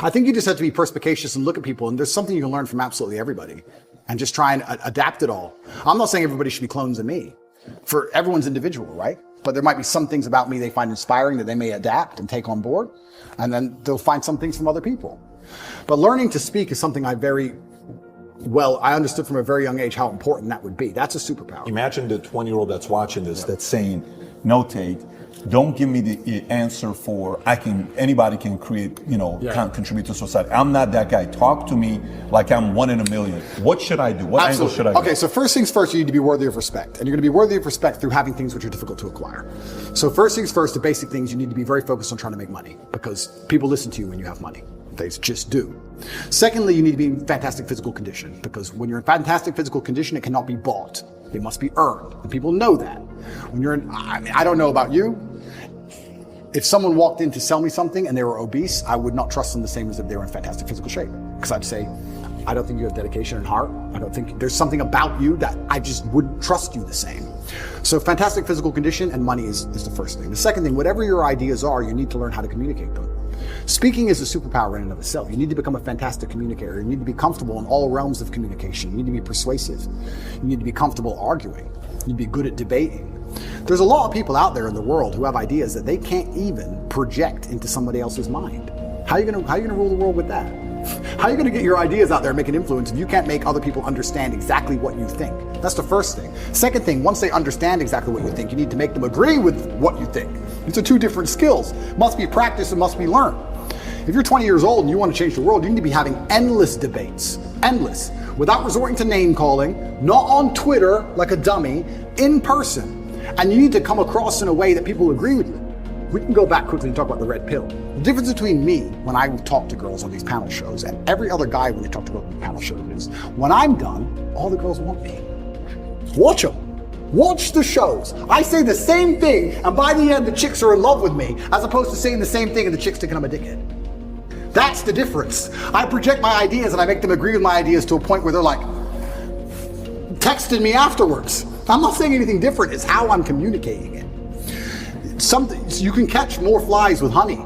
I think you just have to be perspicacious and look at people, and there's something you can learn from absolutely everybody, and just try and adapt it all. I'm not saying everybody should be clones of me. For everyone's individual, right? But there might be some things about me they find inspiring that they may adapt and take on board, and then they'll find some things from other people. But learning to speak is something I understood from a very young age how important that would be. That's a superpower. Imagine the 20-year-old that's watching this that's saying, no, Tate, don't give me the answer for anybody can create, can contribute to society. I'm not that guy. Talk to me like I'm one in a million. What should I do? What angle should I go? Okay, so first things first, you need to be worthy of respect. And you're going to be worthy of respect through having things which are difficult to acquire. So first things first, the basic things, you need to be very focused on trying to make money, because people listen to you when you have money. They just do. Secondly, you need to be in fantastic physical condition, because when you're in fantastic physical condition, it cannot be bought. It must be earned. And people know that. When you're I don't know about you. If someone walked in to sell me something and they were obese, I would not trust them the same as if they were in fantastic physical shape. Because I'd say, I don't think you have dedication and heart. I don't think there's something about you that I just wouldn't trust you the same. So fantastic physical condition and money is the first thing. The second thing, whatever your ideas are, you need to learn how to communicate them. Speaking is a superpower in and of itself. You need to become a fantastic communicator. You need to be comfortable in all realms of communication. You need to be persuasive. You need to be comfortable arguing. You need to be good at debating. There's a lot of people out there in the world who have ideas that they can't even project into somebody else's mind. How are you gonna rule the world with that? How are you gonna get your ideas out there and make an influence if you can't make other people understand exactly what you think? That's the first thing. Second thing, once they understand exactly what you think, you need to make them agree with what you think. These are two different skills. Must be practiced and must be learned. If you're 20 years old and you want to change the world, you need to be having endless debates. Endless. Without resorting to name calling, not on Twitter like a dummy, in person. And you need to come across in a way that people agree with you. We can go back quickly and talk about the red pill. The difference between me when I talk to girls on these panel shows and every other guy when they talk to girls on panel shows is, when I'm done, all the girls want me. Watch them. Watch the shows. I say the same thing, and by the end, the chicks are in love with me, as opposed to saying the same thing and the chicks thinking I'm a dickhead. That's the difference. I project my ideas and I make them agree with my ideas to a point where they're like, texting me afterwards. I'm not saying anything different, it's how I'm communicating it. You can catch more flies with honey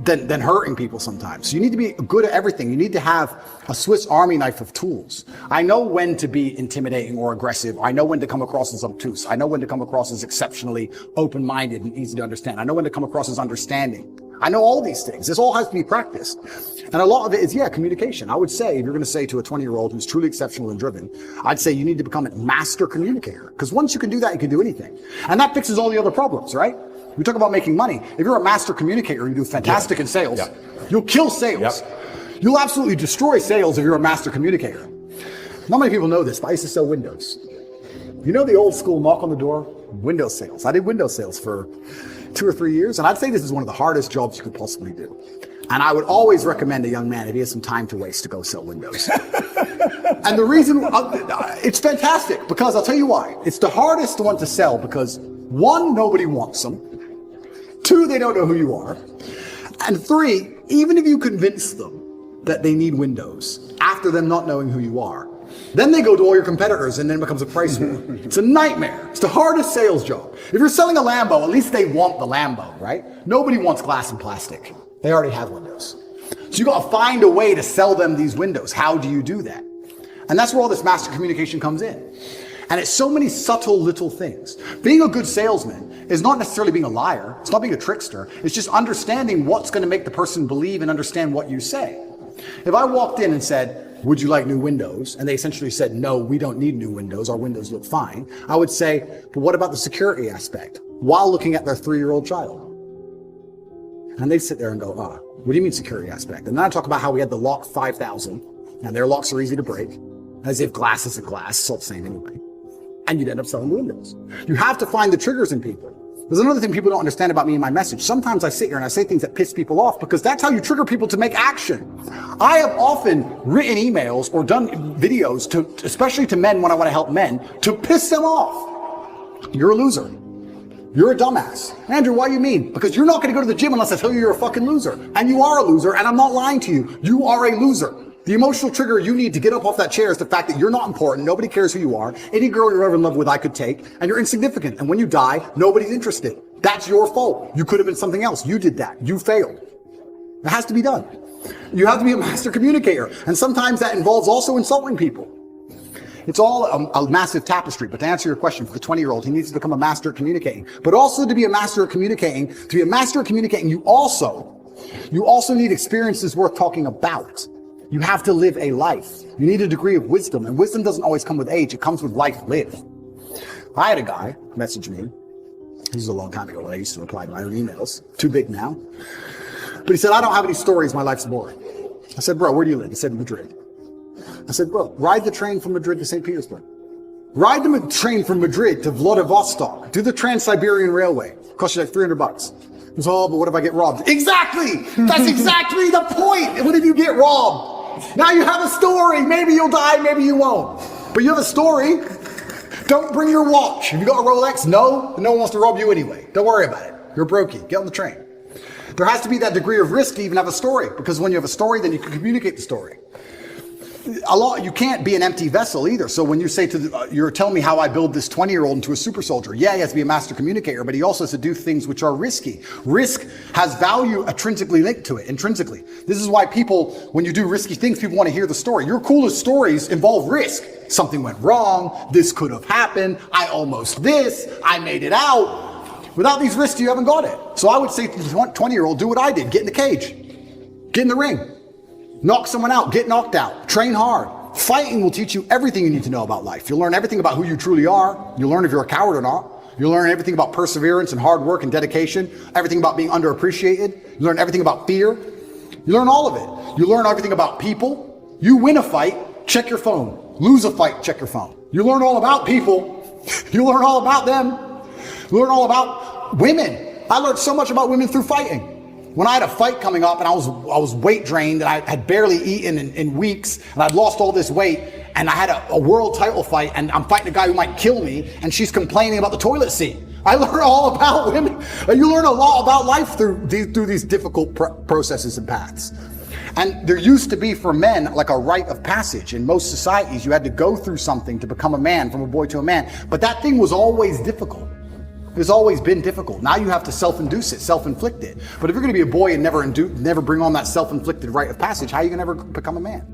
than hurting people sometimes. So you need to be good at everything. You need to have a Swiss Army knife of tools. I know when to be intimidating or aggressive. I know when to come across as obtuse. I know when to come across as exceptionally open-minded and easy to understand. I know when to come across as understanding. I know all these things. This all has to be practiced. And a lot of it is, communication. I would say, if you're going to say to a 20-year-old who's truly exceptional and driven, I'd say you need to become a master communicator. Because once you can do that, you can do anything. And that fixes all the other problems, right? We talk about making money. If you're a master communicator, you do fantastic in sales. You'll kill sales. You'll absolutely destroy sales if you're a master communicator. Not many people know this, but I used to sell windows. You know the old school knock on the door? Window sales. I did window sales for 2 or 3 years, and I'd say this is one of the hardest jobs you could possibly do. And I would always recommend a young man, if he has some time to waste, to go sell windows. And the reason, it's fantastic, because I'll tell you why. It's the hardest one to sell because, 1, nobody wants them. 2, they don't know who you are. And 3, even if you convince them that they need windows, after them not knowing who you are, then they go to all your competitors and then it becomes a price war. It's a nightmare. It's the hardest sales job. If you're selling a Lambo, at least they want the Lambo, right? Nobody wants glass and plastic. They already have windows. So you got to find a way to sell them these windows. How do you do that? And that's where all this master communication comes in. And it's so many subtle little things. Being a good salesman is not necessarily being a liar. It's not being a trickster. It's just understanding what's going to make the person believe and understand what you say. If I walked in and said, would you like new windows? And they essentially said, no, we don't need new windows. Our windows look fine. I would say, but what about the security aspect? While looking at their 3-year-old child. And they'd sit there and go, what do you mean security aspect? And then I talk about how we had the lock 5000, and their locks are easy to break, as if glass isn't glass, it's all the same anyway. And you'd end up selling windows. You have to find the triggers in people. There's another thing people don't understand about me and my message. Sometimes I sit here and I say things that piss people off because that's how you trigger people to make action. I have often written emails or done videos to, especially to men when I want to help men, to piss them off. You're a loser. You're a dumbass. Andrew, why do you mean? Because you're not going to go to the gym unless I tell you you're a fucking loser. And you are a loser, and I'm not lying to you. You are a loser. The emotional trigger you need to get up off that chair is the fact that you're not important, nobody cares who you are, any girl you're ever in love with I could take, and you're insignificant. And when you die, nobody's interested. That's your fault. You could have been something else. You did that. You failed. It has to be done. You have to be a master communicator. And sometimes that involves also insulting people. It's all a massive tapestry. But to answer your question, for the 20-year-old, he needs to become a master at communicating. But also to be a master at communicating, you also need experiences worth talking about. You have to live a life. You need a degree of wisdom. And wisdom doesn't always come with age. It comes with life lived. I had a guy message me. This was a long time ago when I used to reply to my own emails. Too big now. But he said, I don't have any stories. My life's boring. I said, bro, where do you live? He said, Madrid. I said, bro, ride the train from Madrid to St. Petersburg. Ride the train from Madrid to Vladivostok. Do the Trans-Siberian Railway. Cost you like $300. He goes, oh, but what if I get robbed? Exactly! That's exactly the point! What if you get robbed? Now you have a story. Maybe you'll die, maybe you won't. But you have a story. Don't bring your watch. Have you got a Rolex? No. No one wants to rob you anyway. Don't worry about it. You're brokey. Get on the train. There has to be that degree of risk to even have a story, because when you have a story, then you can communicate the story. You can't be an empty vessel either. So when you say you're telling me how I build this 20-year-old into a super soldier. Yeah, he has to be a master communicator, but he also has to do things which are risky. Risk has value intrinsically linked to it, intrinsically. This is why people, when you do risky things, people want to hear the story. Your coolest stories involve risk. Something went wrong. This could have happened. I almost this. I made it out. Without these risks, you haven't got it. So I would say to the 20-year-old, do what I did. Get in the cage. Get in the ring. Knock someone out, get knocked out, train hard. Fighting will teach you everything you need to know about life. You'll learn everything about who you truly are. You'll learn if you're a coward or not. You'll learn everything about perseverance and hard work and dedication, everything about being underappreciated. You learn everything about fear. You learn all of it. You learn everything about people. You win a fight, check your phone. Lose a fight, check your phone. You learn all about people. You learn all about them. You learn all about women. I learned so much about women through fighting. When I had a fight coming up and I was weight drained and I had barely eaten in weeks and I'd lost all this weight and I had a world title fight and I'm fighting a guy who might kill me and she's complaining about the toilet seat. I learned all about women. You learn a lot about life through these difficult processes and paths. And there used to be for men like a rite of passage. In most societies, you had to go through something to become a man, from a boy to a man. But that thing was always difficult. It's always been difficult. Now you have to self-induce it, self-inflict it. But if you're going to be a boy and never bring on that self-inflicted rite of passage, how are you going to ever become a man?